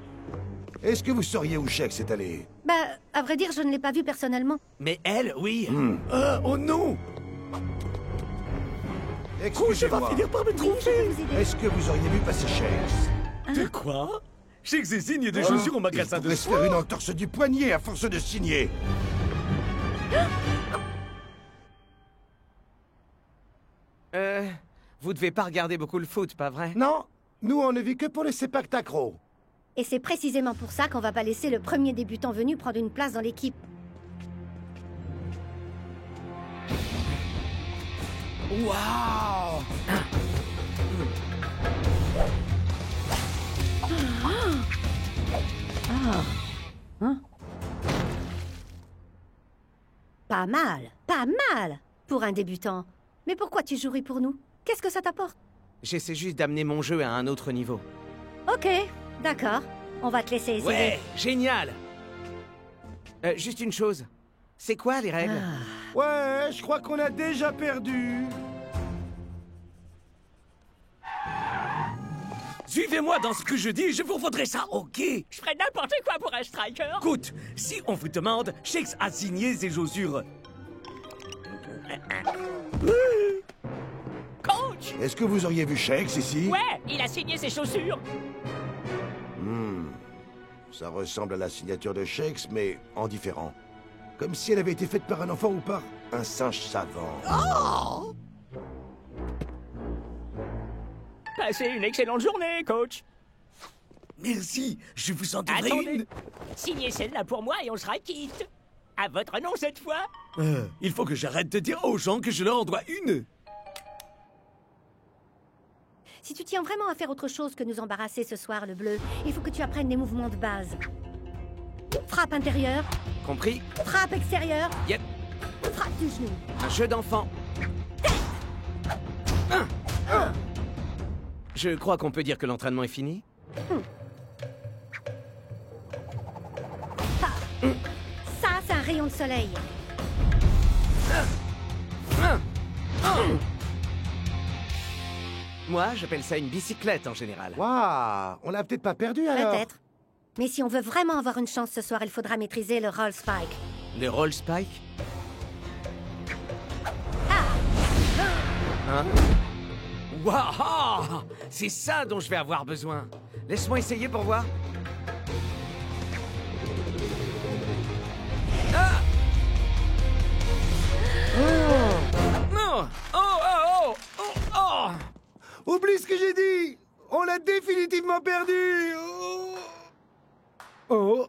Est-ce que vous sauriez où Shex est allé? Bah, à vrai dire, je ne l'ai pas vu personnellement. Mais elle, oui. Oh non! Je vais finir par me tromper. Est-ce que vous auriez vu passer Shex? De quoi? Shex signe des chaussures au magasin de Il pourrait se faire une entorse du poignet à force de signer. Vous devez pas regarder beaucoup le foot, pas vrai? Non, nous on ne vit que pour les sepak takraw. Et c'est précisément pour ça qu'on va pas laisser le premier débutant venu prendre une place dans l'équipe. Waouh! Pas mal pour un débutant. Mais pourquoi tu jouerais pour nous? Qu'est-ce que ça t'apporte? J'essaie juste d'amener mon jeu à un autre niveau. Ok, d'accord. On va te laisser essayer. Ouais, génial! Juste une chose. C'est quoi les règles? Ouais, je crois qu'on a déjà perdu. Suivez-moi dans ce que je dis, je vous vaudrai ça, ok? Je ferais n'importe quoi pour un striker. Écoute, si on vous demande, Shex a signé ses chaussures. Coach! Est-ce que vous auriez vu Shex ici? Ouais, il a signé ses chaussures. Ça ressemble à la signature de Shex, mais en différent. Comme si elle avait été faite par un enfant ou par un singe savant. Oh! Passez une excellente journée, coach. Merci, je vous en donnerai une. Signez celle-là pour moi et on sera quitte. À votre nom cette fois. Il faut que j'arrête de dire aux gens que je leur en dois une. Si tu tiens vraiment à faire autre chose que nous embarrasser ce soir, le bleu, il faut que tu apprennes des mouvements de base. Frappe intérieure. Compris? Frappe extérieure. Yep. Frappe du genou. Un jeu d'enfant. Je crois qu'on peut dire que l'entraînement est fini. Ça, c'est un rayon de soleil. Moi, j'appelle ça une bicyclette en général. Waouh, on l'a peut-être pas perdu alors. Peut-être. Mais si on veut vraiment avoir une chance ce soir, il faudra maîtriser le roll spike. Le roll spike? Hein? Waouh! C'est ça dont je vais avoir besoin. Laisse-moi essayer pour voir. Ah! Non! Oh! Oublie ce que j'ai dit. On l'a définitivement perdu. Oh.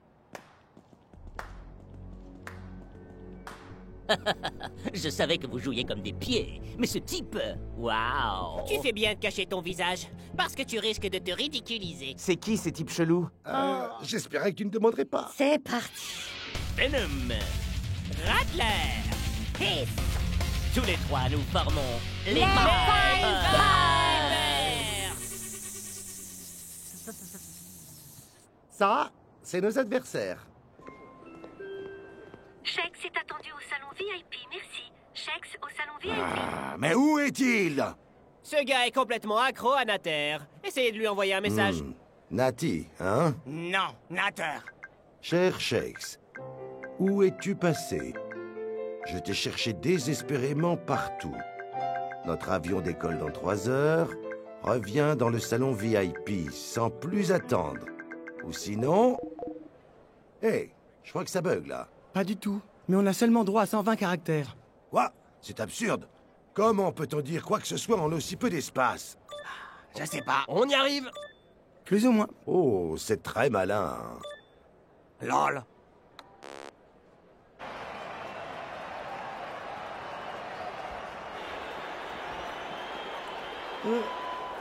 Je savais que vous jouiez comme des pieds, mais ce type... Waouh! Tu fais bien de cacher ton visage, parce que tu risques de te ridiculiser. C'est qui ces types chelous? J'espérais que tu ne demanderais pas. C'est parti. Venom, Rattler, Hiss. Tous les trois, nous formons les Les Fivers. Ça, c'est nos adversaires. Shex est attendu au salon VIP, merci. Shex au salon VIP. Ah, mais où est-il? Ce gars est complètement accro à Nater. Essayez de lui envoyer un message. Nati, hein? Non, Nater. Cher Shex, où es-tu passé? Je t'ai cherché désespérément partout. Notre avion décolle dans 3 heures. Reviens dans le salon VIP sans plus attendre. Ou sinon... Hé, je crois que ça bug, là. Pas du tout. Mais on a seulement droit à 120 caractères. Quoi? C'est absurde. Comment peut-on dire quoi que ce soit en aussi peu d'espace? Je sais pas. On y arrive. Plus ou moins. Oh, c'est très malin. Lol.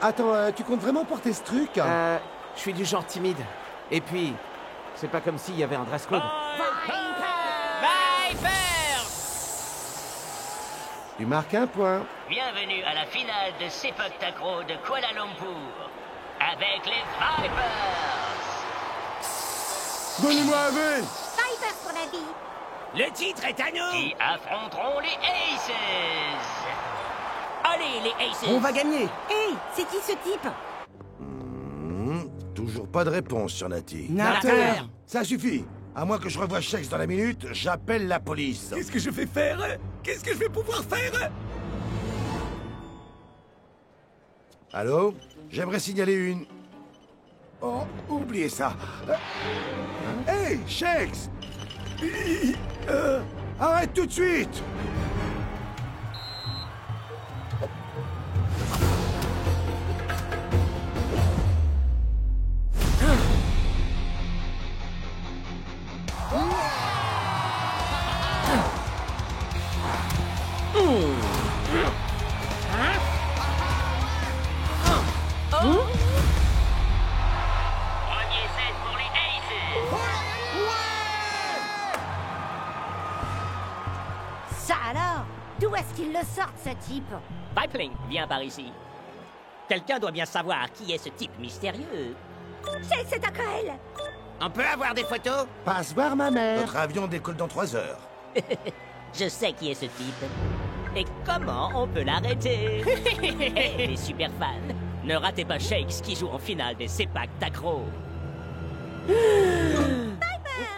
Attends, tu comptes vraiment porter ce truc? Je suis du genre timide. Et puis, c'est pas comme s'il y avait un dress code. Tu marques un point. Bienvenue à la finale de Sepak Takraw de Kuala Lumpur, avec les Vipers. Donnez-moi un V. Vipers pour la vie. Le titre est à nous. Qui affronteront les Aces. Allez, les Aces. On va gagner. Hey, c'est qui ce type? Toujours pas de réponse sur Nati. Nater. Ça suffit. À moins que je revoie Shex dans la minute, j'appelle la police. Qu'est-ce que je vais faire? Qu'est-ce que je vais pouvoir faire? Allô? J'aimerais signaler une... Oh, oubliez ça. Hey, Shex! Arrête tout de suite! Premier set pour les Aces. Ça alors? D'où est-ce qu'il le sortent, ce type? Vipling, viens par ici. Quelqu'un doit bien savoir qui est ce type mystérieux. Shex, c'est à Kael. On peut avoir des photos? Passe voir ma mère. Notre avion décolle dans 3 heures. Je sais qui est ce type. Et comment on peut l'arrêter? Hey, les super fans, ne ratez pas Shex qui joue en finale des Sepak Takraw.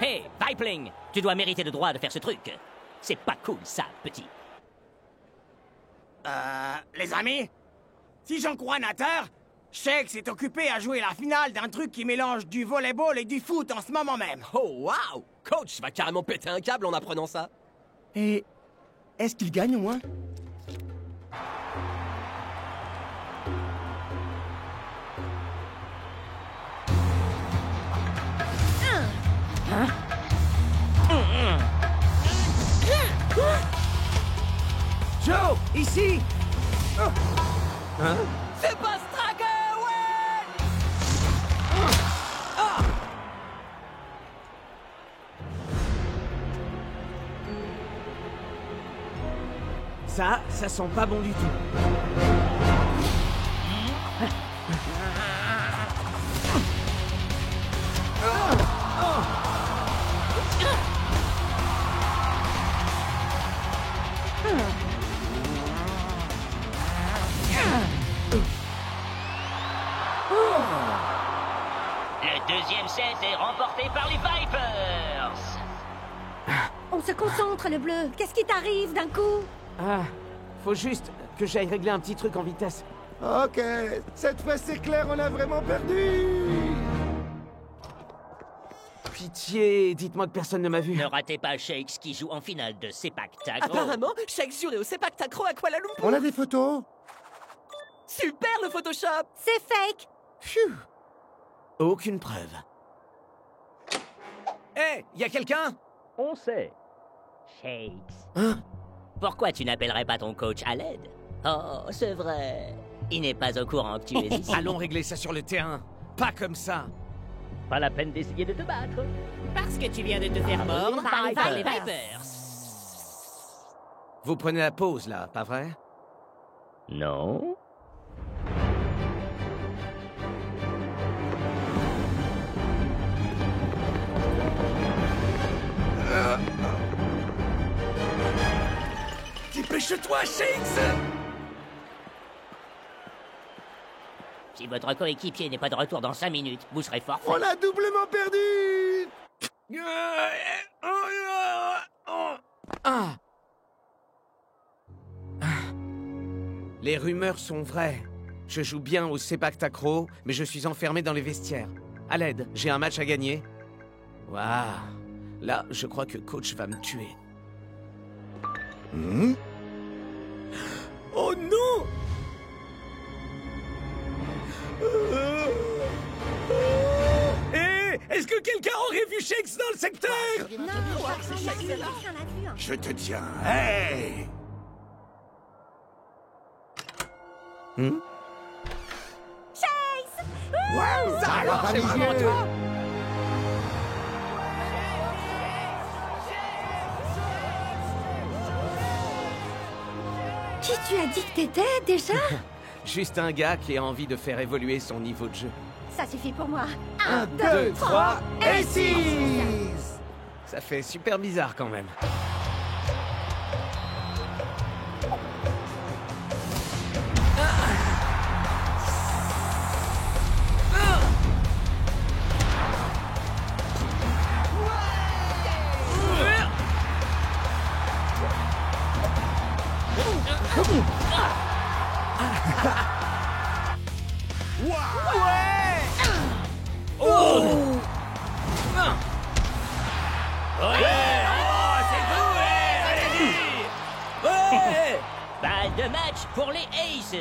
Hey, Vipling, tu dois mériter le droit de faire ce truc. C'est pas cool, ça, petit. Les amis? Si j'en crois Nater, Shex est occupé à jouer la finale d'un truc qui mélange du volleyball et du foot en ce moment même. Oh, waouh! Coach va carrément péter un câble en apprenant ça. Et est-ce qu'il gagne au moins? Joe, ici! Hein? C'est pas Stracker, ouais! Ça sent pas bon du tout. Le deuxième set est remporté par les Vipers. On se concentre, le bleu. Qu'est-ce qui t'arrive d'un coup? Ah, faut juste que j'aille régler un petit truc en vitesse. Ok, cette fois c'est clair, on a vraiment perdu. Pitié, dites-moi que personne ne m'a vu. Ne ratez pas Shakes qui joue en finale de Sepak Takraw. Apparemment, Shakes jouait au Sepak Takraw à Kuala Lumpur. On a des photos? Super le Photoshop. C'est fake. Phew. Aucune preuve. Hé, y a quelqu'un? On sait. Shakes. Hein? Pourquoi tu n'appellerais pas ton coach à l'aide? Oh, c'est vrai. Il n'est pas au courant que tu es ici. Allons régler ça sur le terrain. Pas comme ça. Pas la peine d'essayer de te battre. Parce que tu viens de te faire mordre Par les par les Vipers. Vipers. Vous prenez la pause, là, pas vrai? Non. Dépêche-toi, Shakes! Si votre coéquipier n'est pas de retour dans 5 minutes, vous serez forfait. On a doublement perdu. Ah. Les rumeurs sont vraies. Je joue bien au Sepak Takraw, mais je suis enfermé dans les vestiaires. À l'aide, j'ai un match à gagner. Waouh. Là, je crois que coach va me tuer. Oh non! Hé! Est-ce que quelqu'un aurait vu Shakes dans le secteur? Non, personne l'a vu. Je te tiens. Hey! Chase! Wow, ça alors, va c'est pas vraiment mieux. toi. Qui tu as dit que t'étais, déjà? Juste un gars qui a envie de faire évoluer son niveau de jeu. Ça suffit pour moi. 1, 2, 3 et 6. Ça fait super bizarre quand même. Balle de match pour les Aces.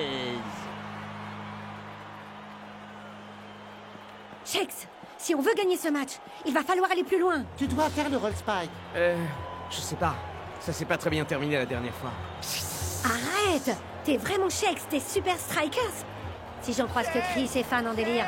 Shakes, si on veut gagner ce match, il va falloir aller plus loin. Tu dois faire le roll spike. Je sais pas. Ça s'est pas très bien terminé la dernière fois. Arrête! T'es vraiment Shakes, t'es super strikers. Si j'en crois ce que crient ses fans en délire.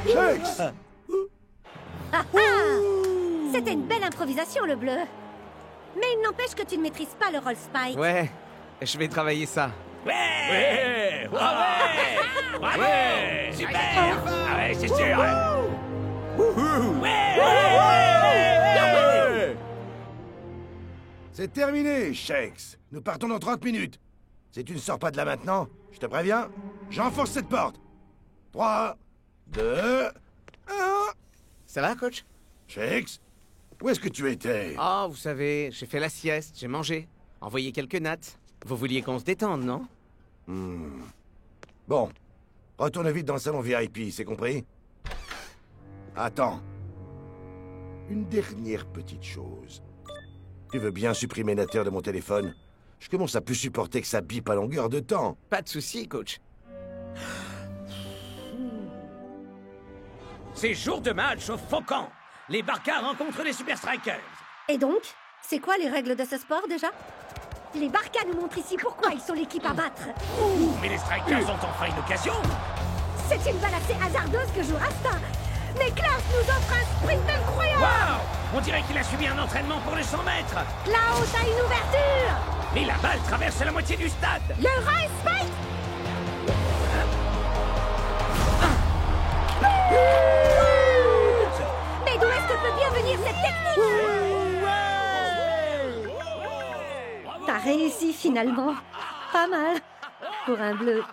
Shakes! Ah ah! C'était une belle improvisation, le bleu. Mais il n'empêche que tu ne maîtrises pas le roll spike. Ouais, je vais travailler ça. Ouais! Ouais! Super! Ah ouais, c'est sûr! C'est terminé, Shakes. Nous partons dans 30 minutes. Si tu ne sors pas de là maintenant, je te préviens, j'enfonce cette porte. 3, 2, 1... Ça va, coach? Shakes, où est-ce que tu étais? Ah, vous savez, j'ai fait la sieste, j'ai mangé, envoyé quelques nattes. Vous vouliez qu'on se détende, non? Bon, retourne vite dans le salon VIP, c'est compris? Attends, une dernière petite chose. Tu veux bien supprimer Natter de mon téléphone? Je commence à plus supporter que ça bip à longueur de temps. Pas de souci, coach. C'est jour de match au Faucon. Les Barcas rencontrent les Super Strikers. Et donc, c'est quoi les règles de ce sport déjà? Les Barcas nous montrent ici pourquoi ils sont l'équipe à battre. Mais les Strikers ont enfin une occasion. C'est une balle assez hasardeuse que joue Rasta. Mais Klaus nous offre un sprint incroyable. Waouh! On dirait qu'il a subi un entraînement pour les 100 mètres. Klaus a une ouverture. Mais la balle traverse la moitié du stade. Le Rice Spike. Mais d'où est-ce que peut bien venir cette technique? T'as réussi finalement. Pas mal. Pour un bleu.